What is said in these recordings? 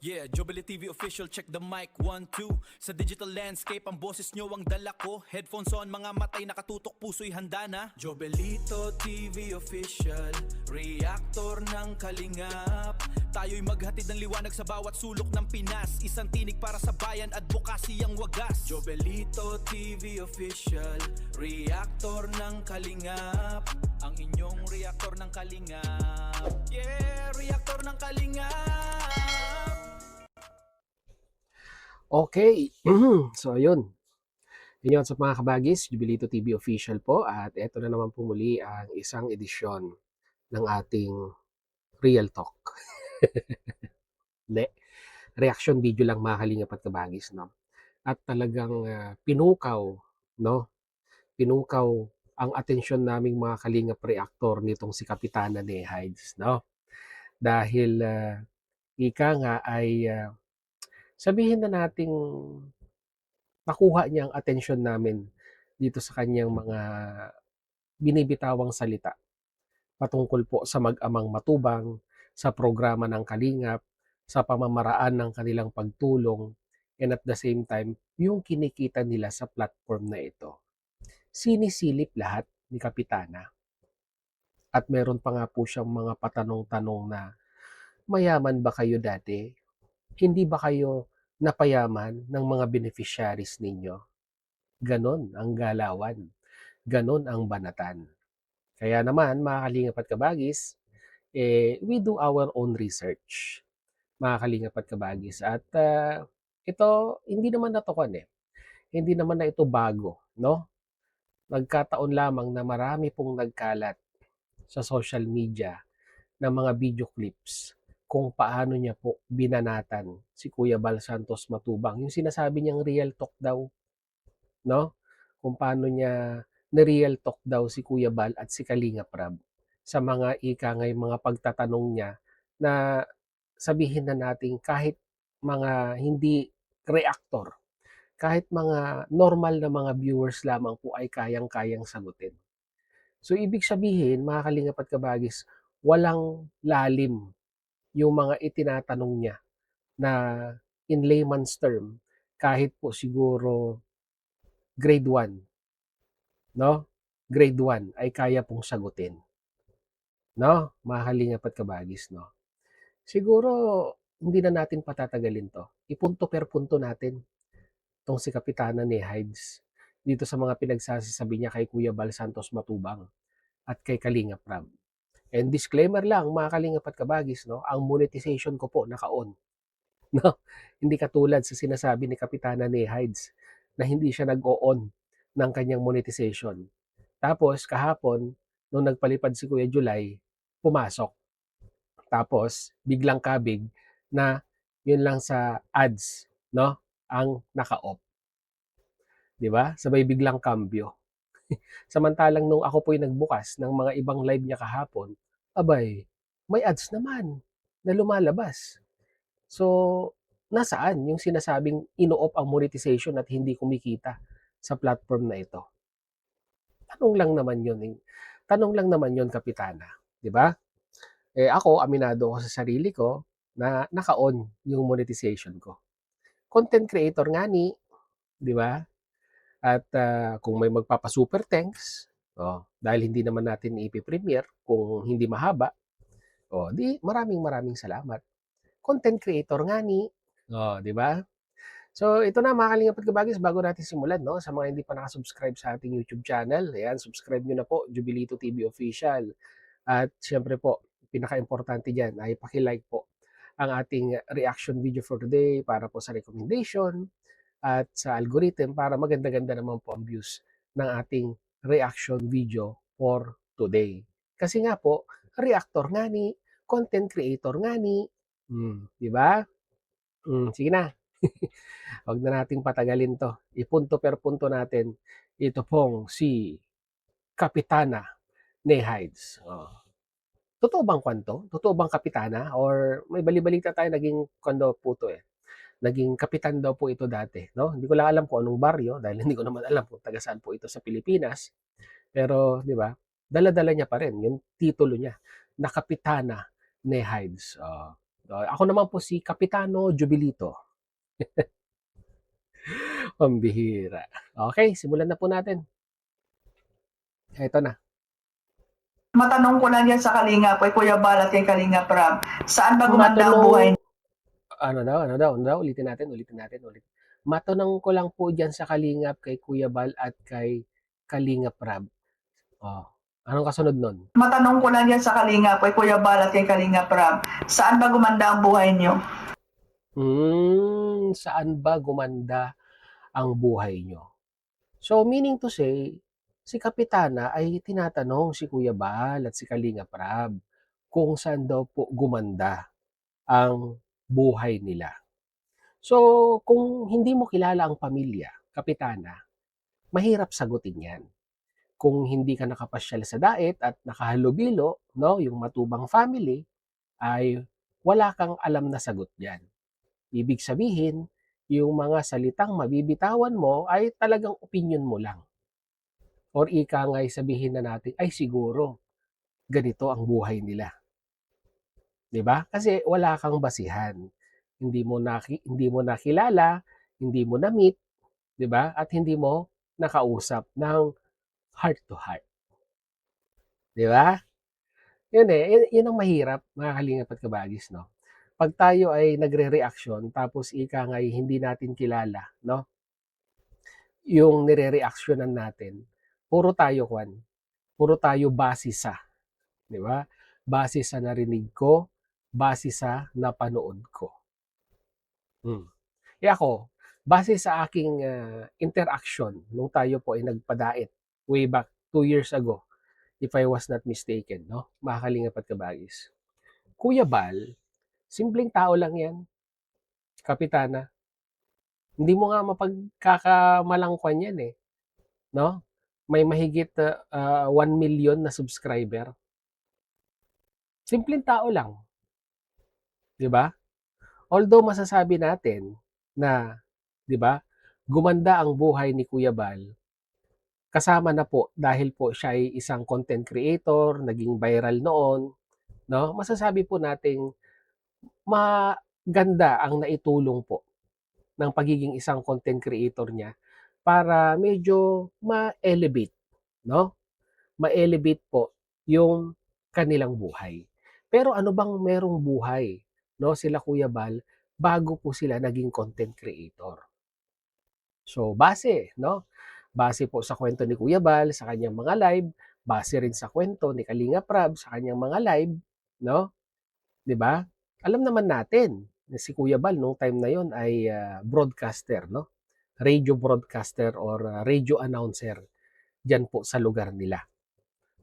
Yeah, Jubilee TV official, check the mic, 1, 2. Sa digital landscape, ang boses nyo ang dala ko. Headphones on, mga matay nakatutok, puso'y handa na. Jobelito TV official, reactor ng kalingap. Tayo'y maghatid ng liwanag sa bawat sulok ng Pinas. Isang tinig para sa bayan, advokasy ang wagas. Jobelito TV official, reactor ng kalingap. Ang inyong reactor ng kalingap. Yeah, reactor ng kalingap. Okay, so ayun. Yun sa mga kabagis, Jubilito TV official po at eto na naman po muli ang isang edisyon ng ating Real Talk. Hindi, reaction video lang mga kalingap at kabagis, no? At talagang pinukaw, no? Pinukaw ang atensyon naming mga kalingap reactor nitong si Kapitana ni Hides, no? Dahil ika nga ay sabihin na nating nakuha niya ang atensyon namin dito sa kanyang mga binibitawang salita patungkol po sa mag-amang matubang, sa programa ng Kalingap, sa pamamaraan ng kanilang pagtulong, and at the same time, yung kinikita nila sa platform na ito. Sinisilip lahat ni Kapitana. At meron pa nga po siyang mga patanong-tanong na, mayaman ba kayo dati? Hindi ba kayo napayaman ng mga beneficiaries ninyo? Ganon ang galawan. Ganon ang banatan. Kaya naman, mga kalingap at kabagis, we do our own research, mga kalingap at kabagis. At ito, hindi naman natukan Hindi naman na ito bago, no? Nagkataon lamang na marami pong nagkalat sa social media ng mga video clips kung paano niya po binanatan si Kuya Bal Santos Matubang. Yung sinasabi niyang real talk daw, no? Kung paano niya na-real talk daw si Kuya Bal at si Kalinga Prab sa mga ikangay mga pagtatanong niya na sabihin na natin kahit mga hindi reactor, kahit mga normal na mga viewers lamang po ay kayang-kayang sagutin. So ibig sabihin, mga kalingap at kabagis, walang lalim yung mga itinatanong niya na in layman's term, kahit po siguro grade 1, no? Grade 1 ay kaya pong sagutin, no? Mga kalingap at kabagis, no? Siguro hindi na natin patatagalin 'to. Ipunto per punto natin 'tong si Kapitana ni Hides dito sa mga pinagsasabi niya kay Kuya Bal Santos Matubang at kay Kalingap Prab. And disclaimer lang mga kalingap at kabagis, no? Ang monetization ko po naka-on, no? Hindi katulad sa sinasabi ni Kapitana ni Hides na hindi siya nag-o-on ng kanyang monetization. Tapos kahapon, nung nagpalipad si Kuya July, pumasok. Tapos biglang kabig na yun lang sa ads, no? Ang naka-off, 'di ba? Sabay biglang kambyo. Samantalang nung ako po'y nagbukas ng mga ibang live niya kahapon, abay, may ads naman na lumalabas. So, nasaan yung sinasabing ino-off ang monetization at hindi kumikita sa platform na ito? Tanong lang naman yun. Tanong lang naman yun, Kapitana. 'Di ba? Ako, aminado ako sa sarili ko na naka-on yung monetization ko. Content creator nga ni, 'di ba? At kung may magpapa-super thanks, dahil hindi naman natin ipi-premiere kung hindi mahaba, di maraming maraming salamat. Content creator nga ni, 'di ba? So ito na mga kalingap at kabagis, bago natin simulan, no, sa mga hindi pa nakasubscribe sa ating YouTube channel, ayan, subscribe nyo na po, Jubilito TV Official. At siyempre po, pinaka-importante dyan ay paki-like po ang ating reaction video for today para po sa recommendation at sa algorithm para maganda-ganda naman po ang views ng ating reaction video for today. Kasi nga po, reactor nga ni, content creator nga ni, di ba? Sige na. Huwag na nating patagalin to. Ipunto per punto natin. Ito pong si Kapitana ni Hides. Totoo bang kwanto? Totoo bang kapitana? Or may bali-balita tayo naging kwando po to naging kapitan daw po ito dati, no? Hindi ko lang alam kung anong baryo dahil hindi ko naman alam kung taga saan po ito sa Pilipinas. Pero, di ba? Dala-dala niya pa rin yung titulo niya na Kapitana ni Hides. Ako naman po si Kapitano Jobilito. Pambihira. Okay, simulan na po natin. Ito na. Matanong ko lang yan sa Kalingap, kay Kuya Bal at kay Kalingap Rab. Saan ba gumanda ang Matanong, buhay ano daw, ulitin natin. Matanong ko lang po dyan sa Kalingap kay Kuya Bal at kay Kalingap Rab. Anong kasunod nun? Matanong ko lang yan sa Kalingap, kay Kuya Bal at kay Kalingap Rab. Saan ba gumanda ang buhay niyo? Saan ba gumanda ang buhay nyo? So, meaning to say, si Kapitana ay tinatanong si Kuya Bal at si Kalingap Rab kung saan daw po gumanda ang buhay nila. So, kung hindi mo kilala ang pamilya, Kapitana, mahirap sagutin yan. Kung hindi ka nakapasyal sa daet at nakahalubilo, no, yung matubang family, ay wala kang alam na sagot yan. Ibig sabihin, yung mga salitang mabibitawan mo ay talagang opinion mo lang. Or ika nga'y sabihin na natin, ay siguro, ganito ang buhay nila. 'Di ba? Kasi wala kang basihan. Hindi mo nakilala, hindi mo na-meet, 'di ba? At hindi mo nakausap ng heart to heart. 'Di ba? Yun ang mahirap, mga kalingap at kabagis, no? Pag tayo ay nagre-reaksyon, tapos ika nga'y hindi natin kilala, no? Yung nire-reaksyonan natin, puro tayo base sa, 'di ba? Base sa narinig ko, base sa napanood ko. Ako, base sa aking interaction nung tayo po ay nagpadait way back 2 years ago, if I was not mistaken, no? Mga kalingap at kabagis. Kuya Bal, simpleng tao lang yan, Kapitana. Hindi mo nga mapagkakamalangkwan yan eh, no? May mahigit 1 million na subscriber. Simpleng tao lang, 'di ba? Although masasabi natin na, 'di ba, gumanda ang buhay ni Kuya Bal, kasama na po dahil po siya ay isang content creator, naging viral noon, no? Masasabi po nating maganda ang naitulong po ng pagiging isang content creator niya para medyo ma-elevate, no? Ma-elevate po yung kanilang buhay. Pero ano bang merong buhay, no, sila Kuya Bal bago po sila naging content creator? So base, no? Base po sa kwento ni Kuya Bal sa kanyang mga live, base rin sa kwento ni Kalinga Prab sa kanyang mga live, no? 'Di ba? Alam naman natin na si Kuya Bal nung time na yon ay broadcaster, no? Radio broadcaster or radio announcer diyan po sa lugar nila.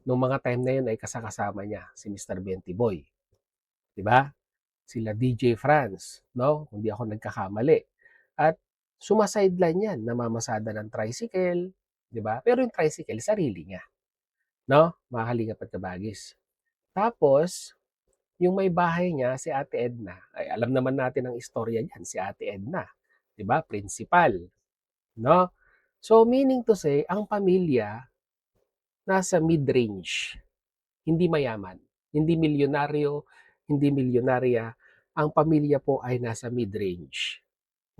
Nung mga time na yun ay kasama niya si Mr. Benty Boy, 'di ba? Sila DJ France, no? Kung di ako nagkakamali. At sumasideline yan, namamasada ng tricycle, 'di ba? Pero yung tricycle sarili niya, no? Mga kalingap at kabagis. Tapos, yung may bahay niya, si Ate Edna, ay alam naman natin ang istorya niyan, si Ate Edna, 'di ba? Principal, no? So meaning to say, ang pamilya nasa mid-range, hindi mayaman, hindi milyonaryo, hindi milyonarya, ang pamilya po ay nasa mid-range.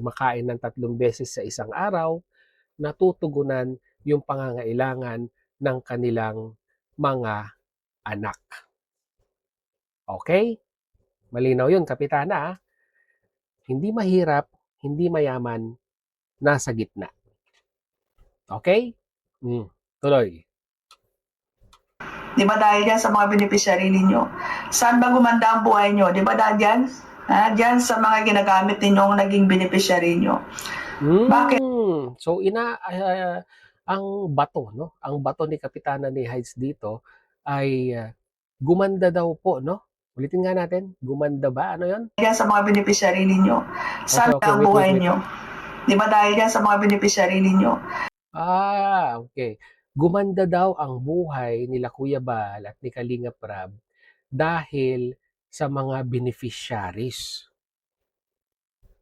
Kumakain ng 3 beses sa isang araw, natutugunan yung pangangailangan ng kanilang mga anak. Okay? Malinaw yun, Kapitana. Hindi mahirap, hindi mayaman, nasa gitna. Okay? Tuloy. Di ba dahil yan sa mga beneficiary ninyo? Saan ba gumanda ang buhay nyo? Di ba dahil yan? Diyan sa mga ginagamit ninyong naging beneficiary nyo. Bakit? So ang bato, no? Ang bato ni Kapitana ni Heights dito ay gumanda daw po, no? Ulitin nga natin, gumanda ba? Ano 'yon? Yan sa mga beneficiary ninyo. Saan Okay, ang wait. buhay nyo? Di ba dahil yan sa mga beneficiary ninyo? Okay. Gumanda daw ang buhay nila Kuya Bal at ni Kalinga Prab dahil sa mga beneficiaries.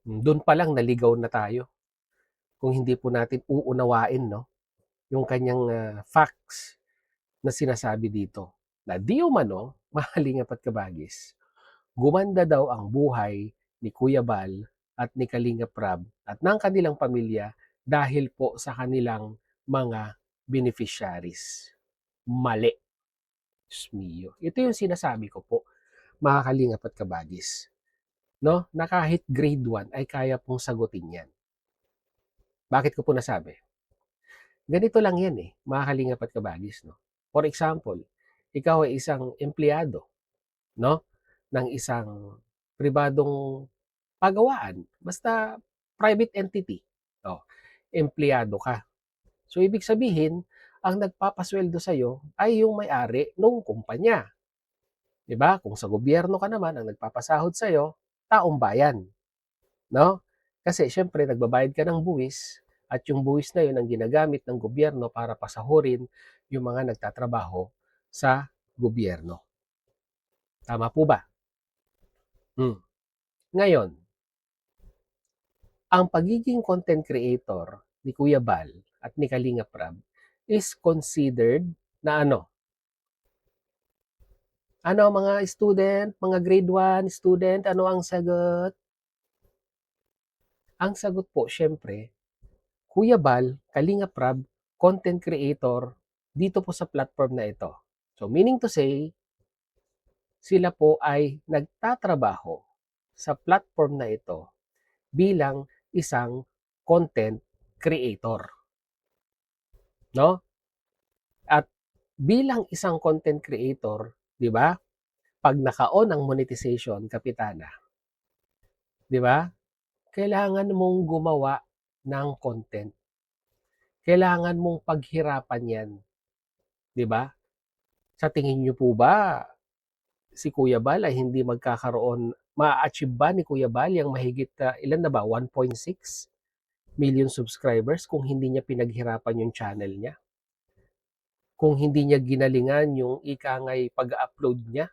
Doon pa lang naligaw na tayo. Kung hindi po natin uunawain, no, yung kanyang facts na sinasabi dito. Na di umano, mga kalingap at kabagis, gumanda daw ang buhay ni Kuya Bal at ni Kalingap Rab at ng kanilang pamilya dahil po sa kanilang mga beneficiaries. Mali. Diyos mio. Ito yung sinasabi ko po, mga Kalingap at Kabagis. No? Na kahit grade 1 ay kaya pong sagutin yan. Bakit ko po nasabi? Ganito lang yan mga Kalingap at Kabagis. No? For example, ikaw ay isang empleyado, no? Ng isang pribadong pagawaan, basta private entity. Oh, empleyado ka. So, ibig sabihin, ang nagpapasweldo sa'yo ay yung may-ari ng kumpanya. Diba? Kung sa gobyerno ka naman, ang nagpapasahod sa'yo, taong bayan. No? Kasi, syempre, nagbabayad ka ng buwis at yung buwis na yun ang ginagamit ng gobyerno para pasahurin yung mga nagtatrabaho sa gobyerno. Tama po ba? Ngayon, ang pagiging content creator ni Kuya Bal at ni Kalingap Rab is considered na ano? Ano mga student, mga grade 1 student, ano ang sagot? Ang sagot po, syempre, Kuya Bal, Kalingap Rab, content creator dito po sa platform na ito. So meaning to say, sila po ay nagtatrabaho sa platform na ito bilang isang content creator. No? At bilang isang content creator, 'di ba? Pag naka-on ang monetization, kapitana, 'di ba? Kailangan mong gumawa ng content. Kailangan mong paghirapan 'yan, 'di ba? Sa tingin niyo po ba si Kuya Bal ay hindi magkakaroon, ma-achieve ba ni Kuya Bal yung mahigit ilan na ba? 1.6 million subscribers kung hindi niya pinaghirapan yung channel niya? Kung hindi niya ginalingan yung ikangay pag-upload niya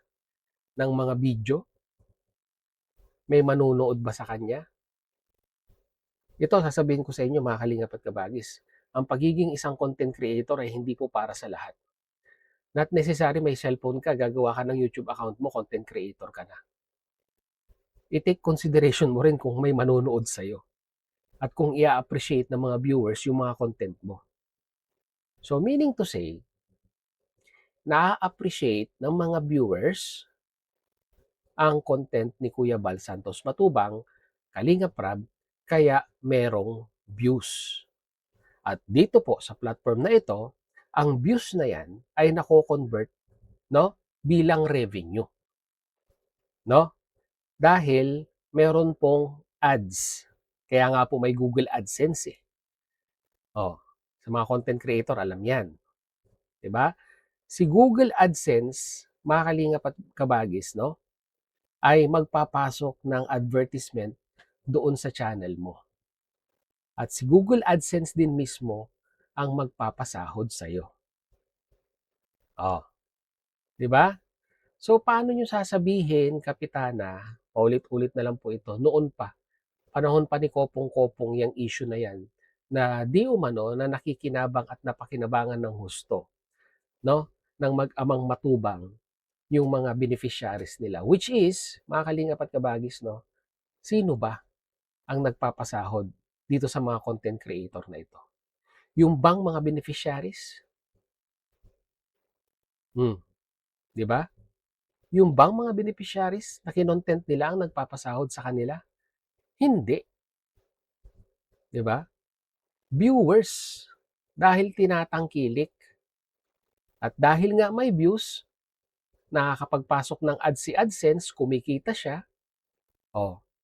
ng mga video? May manonood ba sa kanya? Ito, sasabihin ko sa inyo mga Kalingap at Kabagis, ang pagiging isang content creator ay hindi po para sa lahat. Not necessary may cellphone ka, gagawa ka ng YouTube account mo, content creator ka na. I-take consideration mo rin kung may manonood sa'yo at kung i-appreciate ng mga viewers yung mga content mo. So meaning to say, na-appreciate ng mga viewers ang content ni Kuya Bal Santos Matubang, Kalingap Rab, kaya merong views. At dito po sa platform na ito, ang views na yan ay nako-convert, no, bilang revenue. No? Dahil meron pong ads. Kaya nga po may Google AdSense eh. Oh, sa mga content creator alam 'yan, 'di ba? Si Google AdSense, mga Kalingap at Kabagis, no, ay magpapasok ng advertisement doon sa channel mo. At si Google AdSense din mismo ang magpapasahod sa iyo. Oh, 'di ba? So paano niyo sasabihin, kapitana, paulit-ulit na lang po ito, noon pa, panahon pa ni Kopong-Kopong yang issue na yan, na di umano na nakikinabang at napakinabangan ng husto, no, ng mag-amang Matubang yung mga beneficiaries nila, which is, mga Kalingap at Kabagis, no, sino ba ang nagpapasahod dito sa mga content creator na ito? Yung bang mga beneficiaries? Di ba? Yung bang mga beneficiaries na kinontent nila ang nagpapasahod sa kanila? Hindi. Di ba? Viewers. Dahil tinatangkilik. At dahil nga may views, nakakapagpasok ng ads si AdSense, kumikita siya,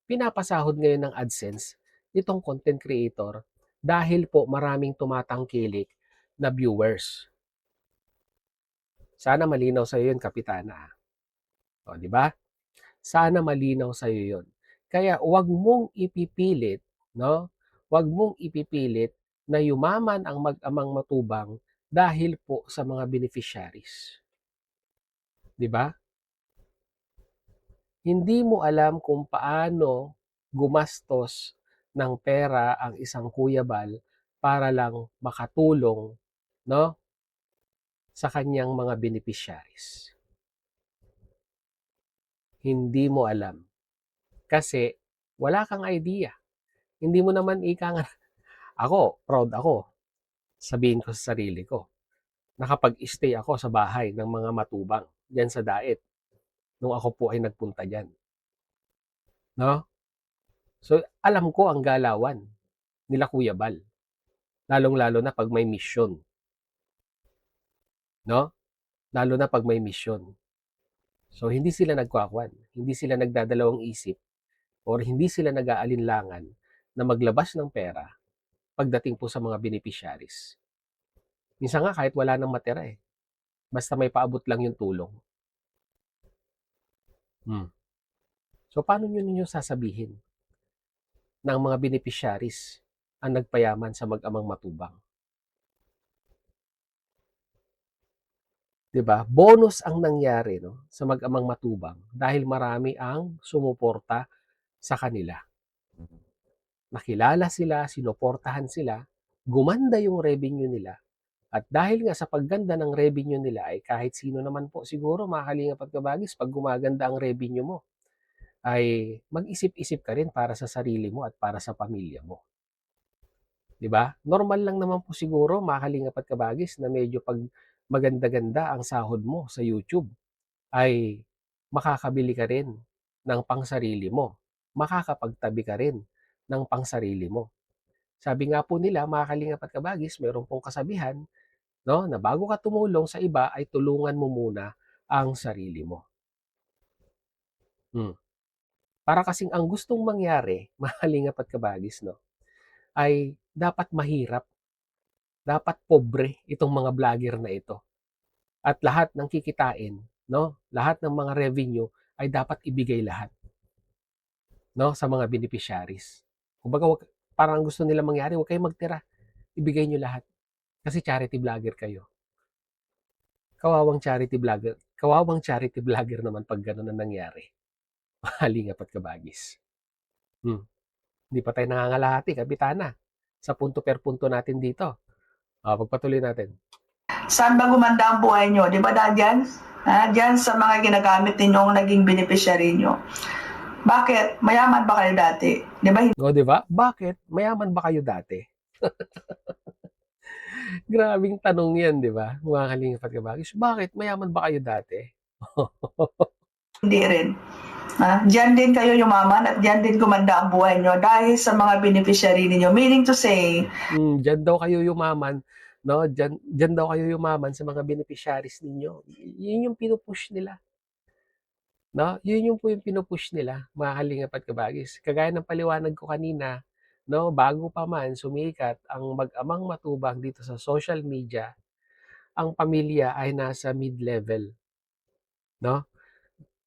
pinapasahod ngayon ng AdSense itong content creator dahil po maraming tumatangkilik na viewers. Sana malinaw sa iyo yun, kapitana. Di ba? Sana malinaw sa iyo yun. Kaya wag mong ipipilit, no? Wag mong ipipilit na yumaman ang mag-amang Matubang dahil po sa mga beneficiaries. 'Di ba? Hindi mo alam kung paano gumastos ng pera ang isang Kuya Bal para lang makatulong, no, sa kanyang mga beneficiaries. Hindi mo alam. Kasi wala kang idea. Hindi mo naman ika nga ako, proud ako. Sabihin ko sa sarili ko. Nakapag-stay ako sa bahay ng mga matubang diyan sa Daet nung ako po ay nagpunta diyan, no? So, alam ko ang galawan nila Kuya Bal, lalong-lalo na 'pag may mission, 'no? Lalo na 'pag may mission. So, hindi sila nagkwakwan, hindi sila nagdadalawang isip or hindi sila nag-aalinlangan na maglabas ng pera pagdating po sa mga beneficiaries. Minsan nga kahit wala nang matira, eh, basta may paabot lang yung tulong. Hmm. So, paano ninyo sasabihin na ang mga beneficiaries ang nagpayaman sa mag-amang matubang? 'Di ba? Bonus ang nangyari, no, sa mag-amang matubang dahil marami ang sumuporta sa kanila. Nakilala sila, sinuportahan sila, gumanda yung revenue nila. At dahil nga sa pagganda ng revenue nila ay kahit sino naman po siguro mga kalingap at kabagis, pag gumaganda ang revenue mo, ay mag-isip-isip ka rin para sa sarili mo at para sa pamilya mo. 'Di ba? Normal lang naman po siguro mga kalingap at kabagis na medyo pag maganda-ganda ang sahod mo sa YouTube ay makakabili ka rin ng pangsarili mo. Makakapagtabi ka rin ng pangsarili mo. Sabi nga po nila mga kalingap at kabagis, meron pong kasabihan, no, na bago ka tumulong sa iba ay tulungan mo muna ang sarili mo. Hmm. Para kasing ang gustong mangyari, mga kalingap at kabagis, no, ay dapat mahirap, dapat pobre itong mga vlogger na ito. At lahat ng kikitain, no, lahat ng mga revenue ay dapat ibigay lahat, no, sa mga beneficiaries. Kumbaga, parang gusto nila mangyari, huwag kayong magtira, ibigay nyo lahat. Kasi charity vlogger kayo. Kawawang charity vlogger naman pag gano'n ang nangyari. Halingap at kabagis. Hindi pa tayo nangangalahati, Kapitana. Sa punto per punto natin dito. Pagpatuloy natin. Saan ba gumanda ang buhay nyo? Di ba dahil dyan? Dyan sa mga ginagamit ninyong naging beneficiary nyo. Bakit? Mayaman ba kayo dati? Di ba? O, di ba? Bakit? Mayaman ba kayo dati? Grabing tanong yan, di ba? Mga kalingap at kabagis. Bakit? Mayaman ba kayo dati? Hindi rin. Diyan din kayo yumaman at diyan din gumanda ang buhay nyo dahil sa mga beneficiary ninyo. Meaning to say, Diyan daw kayo yumaman, no? Diyan daw kayo yumaman sa mga beneficiaries ninyo. Yun yung pinupush nila. No? Yun yung po yung pinupush nila, mga kalingap at kabagis. Kagaya ng paliwanag ko kanina, no, bago pa man sumikat ang mag-amang matubang dito sa social media, ang pamilya ay nasa mid-level, no?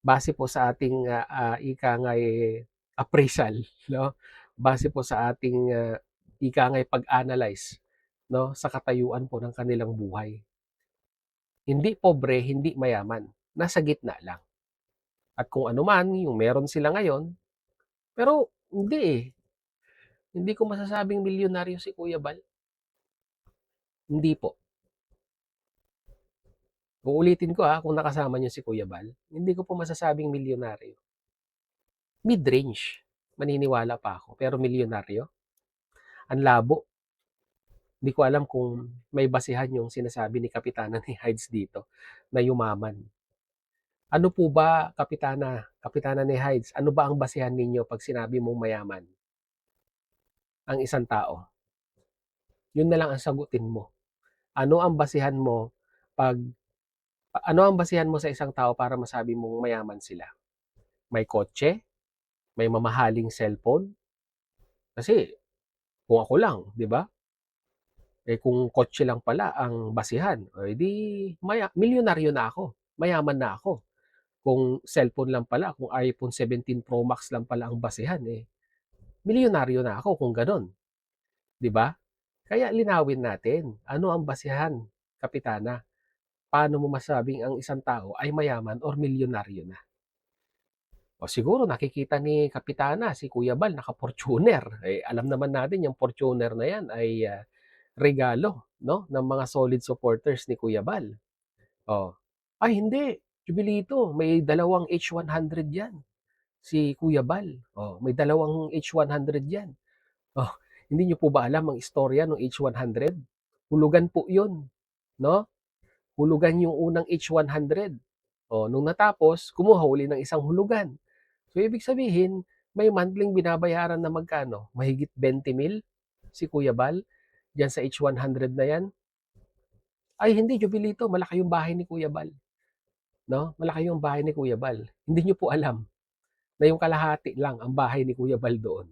Base po sa ating ika nga'y appraisal, no? Base po sa ating ika nga'y pag-analyze, no, sa katayuan po ng kanilang buhay. Hindi pobre, hindi mayaman, nasa gitna lang. At kung ano man yung meron sila ngayon, pero hindi eh. Hindi ko masasabing milyonaryo si Kuya Bal. Hindi po. Uulitin ko kung nakasama niyo si Kuya Bal, hindi ko po masasabing milyonaryo. Mid-range. Maniniwala pa ako. Pero milyonaryo? Ang labo. Hindi ko alam kung may basihan yung sinasabi ni Kapitana ni Hides dito na yumaman. Ano po ba, Kapitana ni Hides, ano ba ang basihan ninyo pag sinabi mong mayaman ang isang tao? Yun na lang ang sagutin mo. Ano ang basihan mo ano ang basihan mo sa isang tao para masabi mong mayaman sila? May kotse? May mamahaling cellphone? Kasi kung ako lang, 'di ba? Kung kotse lang pala ang basihan, edi milyonaryo na ako. Mayaman na ako. Kung cellphone lang pala, kung iPhone 17 Pro Max lang pala ang basihan, milyonaryo na ako kung gano'n, 'di ba? Kaya linawin natin, ano ang basihan, Kapitana? Paano mo masabing ang isang tao ay mayaman or milyonaryo na? O siguro nakikita ni Kapitana si Kuya Bal naka-Fortuner. Alam naman natin yung Fortuner na yan ay regalo, no, ng mga solid supporters ni Kuya Bal. Oh. Ay hindi, Jubilito, may dalawang H100 yan. Si Kuya Bal. Oh, may dalawang H100 yan. Oh, hindi niyo po ba alam ang istorya ng H100? Hulugan po 'yun, no? Hulugan yung unang H100. Oh, nung natapos, kumuha uli ng isang hulugan. So ibig sabihin, may monthly binabayaran na magkano? Mahigit 20,000 si Kuya Bal diyan sa H100 na 'yan. Ay hindi, Jubilito, malaki yung bahay ni Kuya Bal, no? Malaki yung bahay ni Kuya Bal. Hindi niyo po alam na yung kalahati lang ang bahay ni Kuya Bal doon.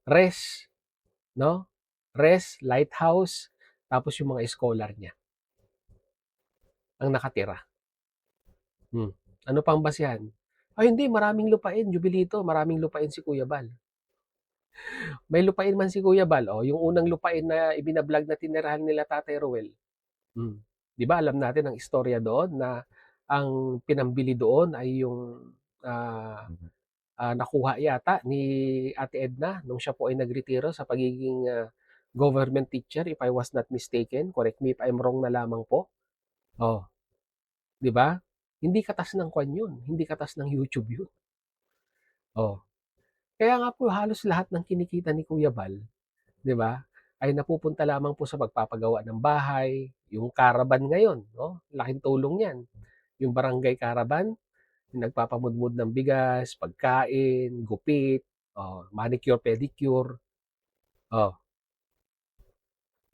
Res, no? Res, lighthouse, tapos yung mga scholar niya ang nakatira. Ano pang basihan? Ay hindi, maraming lupain, Jubilito, maraming lupain si Kuya Bal. May lupain man si Kuya Bal, oh, yung unang lupain na ibinablog na tinirahan nila Tatay Ruel. 'Di ba alam natin ang istorya doon na ang pinambili doon ay yung ah, nakuha yata ni Ate Edna nung siya po ay nagretiro sa pagiging government teacher, if I was not mistaken. Correct me if I'm wrong na lamang po. Oh, 'di ba? Hindi katas ng kwan yun, hindi katas ng YouTube yun. Oh, kaya nga po halos lahat ng kinikita ni Kuya Bal, 'di ba, ay napupunta lamang po sa pagpapagawa ng bahay, yung caravan ngayon, no? Laking tulong 'yan. Yung barangay caravan, yung nagpapamudmud ng bigas, pagkain, gupit, oh, manicure, pedicure. Oh,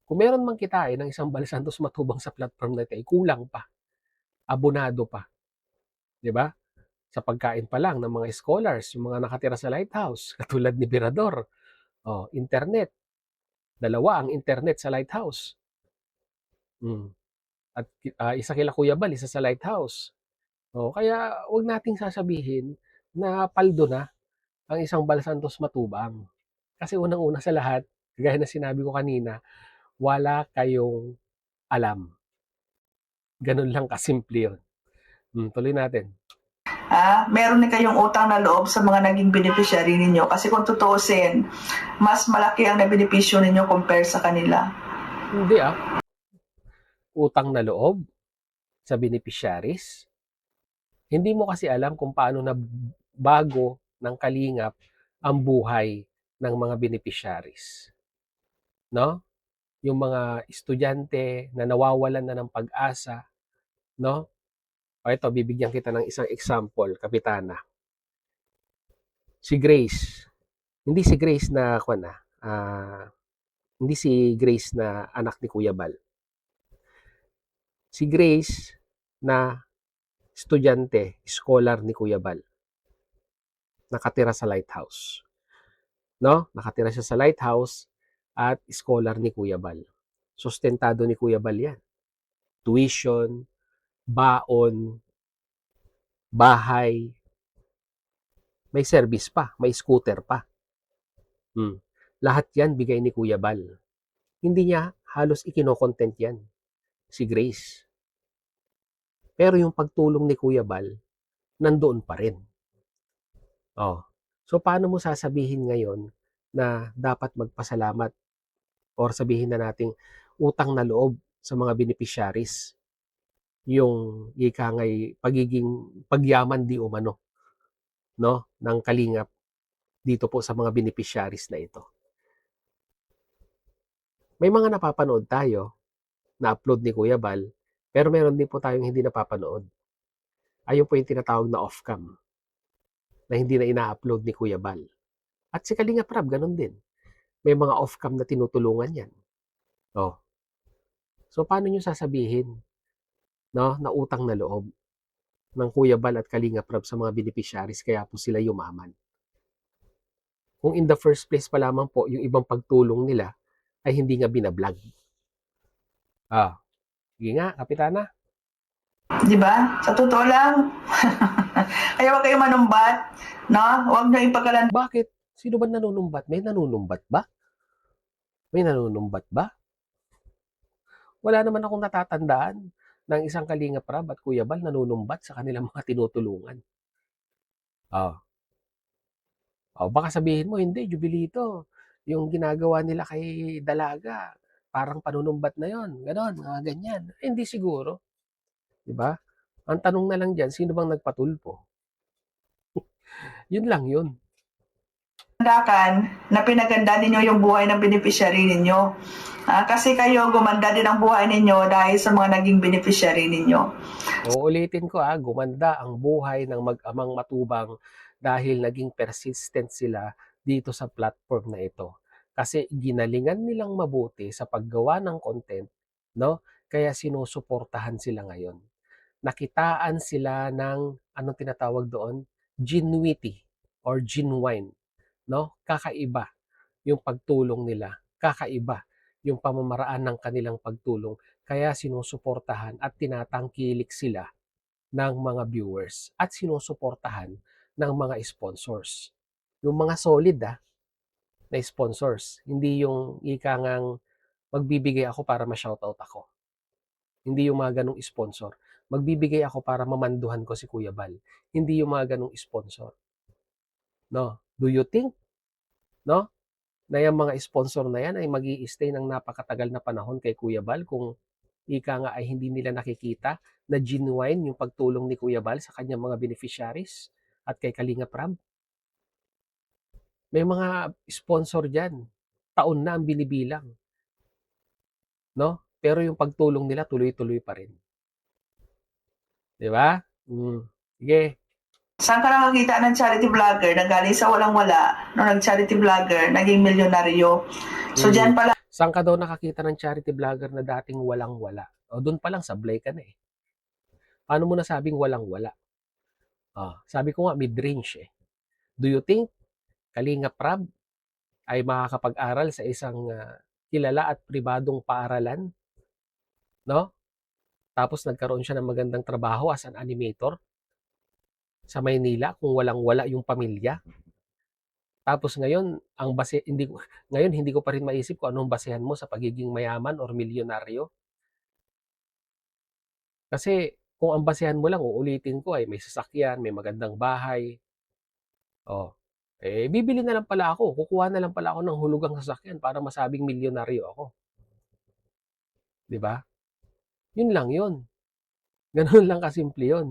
kung meron mang kitain ng isang Bal Santos Matubang sa platform na ito, ay kulang pa, abonado pa, 'di ba? Sa pagkain pa lang ng mga scholars, yung mga nakatira sa lighthouse, katulad ni Birador. Oh, internet. Dalawa ang internet sa lighthouse. Mm. At isa kila Kuya Bal, isa sa lighthouse. Oh, kaya wag nating sasabihin na paldo na ang isang Bal Santos Matubang. Kasi unang-una sa lahat, gaya na sinabi ko kanina, wala kayong alam. Ganun lang kasimple yun. Tuloy natin. Meron din kayong utang na loob sa mga naging beneficiary ninyo. Kasi kung tutuusin, mas malaki ang nabenepisyo ninyo compare sa kanila. Hindi utang na loob sa beneficiaries. Hindi mo kasi alam kung paano na bago ng kalingap ang buhay ng mga beneficiaries. No? Yung mga estudyante na nawawalan na ng pag-asa, no? O ito, bibigyan kita ng isang example, Kapitana. Si Grace. Hindi si Grace na hindi si Grace na anak ni Kuya Bal. Si Grace na estudyante, scholar ni Kuya Bal. Nakatira sa lighthouse. No? Nakatira siya sa lighthouse at scholar ni Kuya Bal. Sustentado ni Kuya Bal yan. Tuition, baon, bahay, may service pa, may scooter pa. Lahat yan bigay ni Kuya Bal. Hindi niya halos ikinokontent yan, si Grace. Pero yung pagtulong ni Kuya Bal, nandoon pa rin. Oh. So paano mo sasabihin ngayon na dapat magpasalamat or sabihin na nating utang na loob sa mga beneficiaries yung ika ngay pagiging pagyaman di umano, no, ng kalingap dito po sa mga beneficiaries na ito. May mga napapanood tayo na upload ni Kuya Bal, pero meron din po tayong hindi napapanood. Ayun po yung tinatawag na off-cam na hindi na ina-upload ni Kuya Bal. At si Kalingap Rab, ganun din. May mga off-cam na tinutulungan yan. Oh. So paano nyo sasabihin, no, na utang na loob ng Kuya Bal at Kalingap Rab sa mga beneficiaries kaya po sila yumaman? Kung in the first place pa lamang po, yung ibang pagtulong nila ay hindi nga binablog. Sige nga, Kapitana. Di ba? Sa totoo lang. Kaya huwag kayong manumbat, no? Huwag nyo ipagkalan. Bakit? Sino ba nanunumbat? May nanunumbat ba? May nanunumbat ba? Wala naman akong natatandaan ng isang Kalingap Rab at Kuya Bal nanunumbat sa kanilang mga tinutulungan. Baka sabihin mo, hindi, Jubilito. Yung ginagawa nila kay Dalaga, parang panunumbat na yon, ganon, mga ganyan. Hindi siguro. Diba? Ang tanong na lang diyan, sino bang nagpatulpo? Yun lang yun. Tindakan na pinaganda ninyo yung buhay ng beneficiary ninyo. Kasi kayo gumanda din ang buhay ninyo dahil sa mga naging beneficiary ninyo. Uulitin ko gumanda ang buhay ng mag-amang matubang dahil naging persistent sila dito sa platform na ito. Kasi ginalingan nilang mabuti sa paggawa ng content, no? Kaya sinusuportahan sila ngayon. Nakitaan sila ng anong tinatawag doon? Genuity or genuine, no? Kakaiba yung pagtulong nila. Kakaiba yung pamamaraan ng kanilang pagtulong. Kaya sinusuportahan at tinatangkilik sila ng mga viewers at sinusuportahan ng mga sponsors. Yung mga solid na sponsors. Hindi yung ika ngang magbibigay ako para ma-shoutout ako. Hindi yung mga ganong sponsor. Magbibigay ako para mamanduhan ko si Kuya Bal. Hindi yung mga ganong sponsor. No? Do you think, no, na yung mga sponsor na yan ay magi-stay ng napakatagal na panahon kay Kuya Bal kung ika nga ay hindi nila nakikita na genuine yung pagtulong ni Kuya Bal sa kanyang mga beneficiaries at kay Kalinga Prab? May mga sponsor dyan. Taon na ang binibilang. No? Pero yung pagtulong nila tuloy-tuloy pa rin. Di ba? Sige. Saan ka nakakita ng charity vlogger na galing sa walang-wala, nung nag-charity vlogger, naging milyonaryo? So, dyan pala. Saan ka daw nakakita ng charity vlogger na dating walang-wala? O doon pa lang sablay ka na eh. Paano mo nasabing walang-wala? Sabi ko nga mid-range eh. Do you think Kalinga Prab ay makakapag-aral sa isang kilala at pribadong paaralan? No? Tapos nagkaroon siya ng magandang trabaho as an animator sa Maynila kung walang-wala yung pamilya. Tapos ngayon, hindi ko pa rin maisip kung anong basehan mo sa pagiging mayaman or milyonaryo. Kasi kung ang basehan mo lang, uulitin ko ay may sasakyan, may magandang bahay. Bibili na lang pala ako, kukuha na lang pala ako ng hulugang sasakyan para masabing milyonaryo ako. 'Di ba? Yun lang yun. Ganun lang kasimple yun.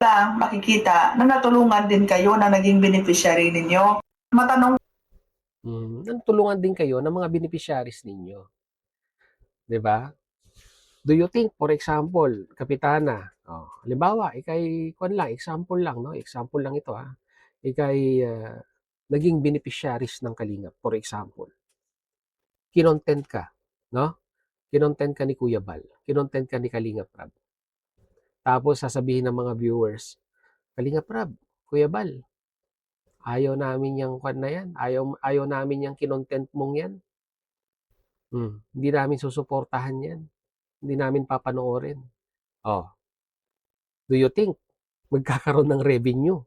Lang makikita na natulungan din kayo na naging beneficiary ninyo. Matanong Tulungan din kayo ng mga beneficiaries ninyo. 'Di ba? Do you think, for example, Kapitana, halimbawa, example lang, no? Example lang ito, Ikay naging beneficiaries ng Kalingap, for example. Kinontent ka, no? Kinontent ka ni Kuya Bal, kinontent ka ni Kalingap Prab. Tapos sasabihin ng mga viewers, Kalingap Prab, Kuya Bal, ayaw namin yung kwan na yan, ayaw namin yung kinontent mong yan. Hindi namin susuportahan yan. Hindi namin papanoorin. Do you think magkakaroon ng revenue?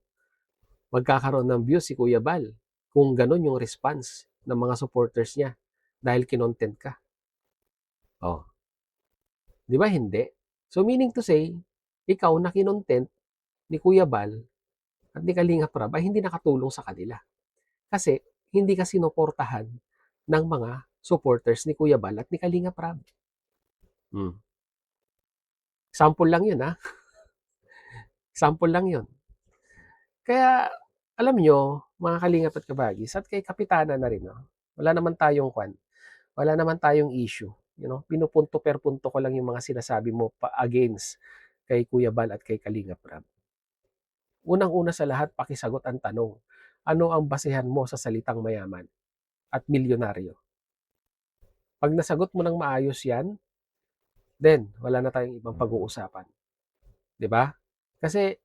Magkakaroon ng views si Kuya Bal kung ganun yung response ng mga supporters niya dahil kinontent ka? Di ba hindi? So meaning to say, ikaw na kinontent ni Kuya Bal at ni Kalinga Prab ay hindi nakatulong sa kanila. Kasi hindi ka sinuportahan ng mga supporters ni Kuya Bal at ni Kalinga Prab. Sample lang yun Sample lang yun. Kaya alam nyo, mga Kalingap at Kabagis, at kay Kapitana na rin, wala naman tayong issue. Pinupunto per punto ko lang yung mga sinasabi mo pa against kay Kuya Bal at kay Kalinga Prab. Unang-una sa lahat, pakisagot ang tanong. Ano ang basehan mo sa salitang mayaman at milyonaryo? Pag nasagot mo ng maayos yan, then wala na tayong ibang pag-uusapan. 'Di ba? Kasi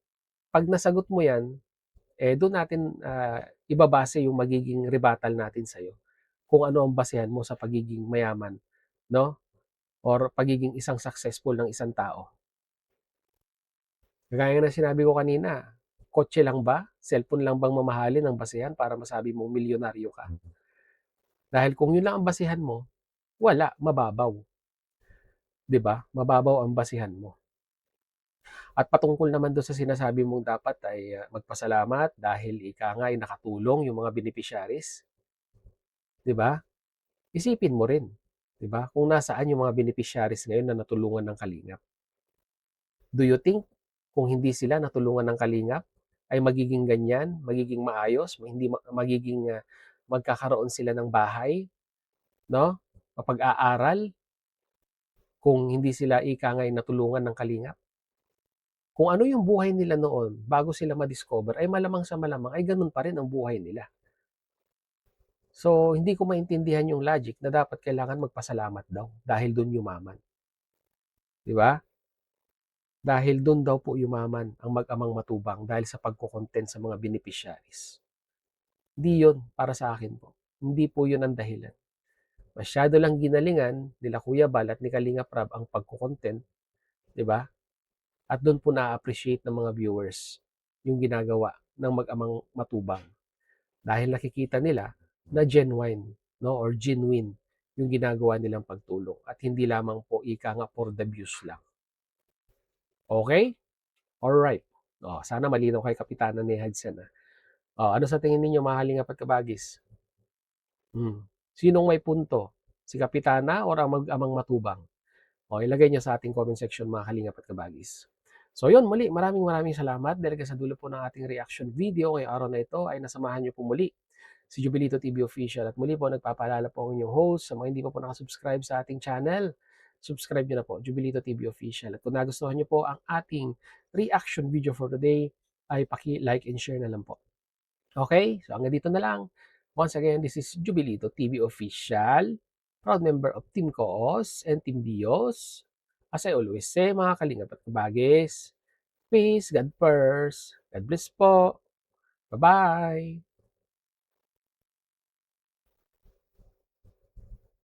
pag nasagot mo yan, doon natin ibabase yung magiging rebuttal natin sa'yo. Kung ano ang basehan mo sa pagiging mayaman, no? Or pagiging isang successful ng isang tao. Gaya na sinabi ko kanina, kotse lang ba? Cellphone lang bang mamahalin ang basehan para masabi mo milyonaryo ka? Dahil kung yun lang ang basehan mo, wala, mababaw. 'Di ba? Mababaw ang basehan mo. At patungkol naman doon sa sinasabi mong dapat ay magpasalamat dahil ika nga ay nakatulong yung mga beneficiaries. 'Di ba? Isipin mo rin, 'di ba? Kung nasaan yung mga beneficiaries ngayon na natulungan ng Kalingap. Do you think kung hindi sila natulungan ng Kalingap ay magiging ganyan, magiging maayos, hindi magiging magkakaroon sila ng bahay, no? Mapag-aaral kung hindi sila ika ngay natulungan ng Kalingap. Kung ano yung buhay nila noon bago sila ma-discover ay malamang sa malamang ay ganun pa rin ang buhay nila. So, hindi ko maintindihan yung logic na dapat kailangan magpasalamat daw dahil doon yumaman. Di ba? Dahil doon daw po yumaman ang mag-amang matubang dahil sa pagko-content sa mga beneficiaries. Hindi yun para sa akin po. Hindi po yun ang dahilan. Masyado lang ginalingan nila Kuya Bal at ni Kalinga Prab ang pagko-content, di ba? At doon po na-appreciate ng mga viewers yung ginagawa ng mag-amang matubang. Dahil nakikita nila na genuine, no, or genuine yung ginagawa nilang pagtulong at hindi lamang po ika nga for the views lang. Okay? Alright. Sana malinaw kay Kapitana ni Hudson. Ano sa tingin ninyo, mga Kalingap at Kabagis? Sinong may punto? Si Kapitana o ang mag-amang matubang? Ilagay nyo sa ating comment section, mga Kalingap at Kabagis. So yun, muli, maraming salamat dahil sa dulo po ng ating reaction video ngayong araw na ito ay nasamahan nyo po muli si Jubilito TV Official. At muli po, nagpapaalala po ang inyong host sa mga hindi pa po nakasubscribe sa ating channel. Subscribe nyo na po, Jubilito TV Official. At kung nagustuhan nyo po ang ating reaction video for today, ay paki-like and share na lang po. Okay? So hanggang dito na lang. Once again, this is Jubilito TV Official, proud member of Team Koos and Team Bios. As I always say, mga Kalingap at Kabagis, peace, God first. God bless po. Bye-bye.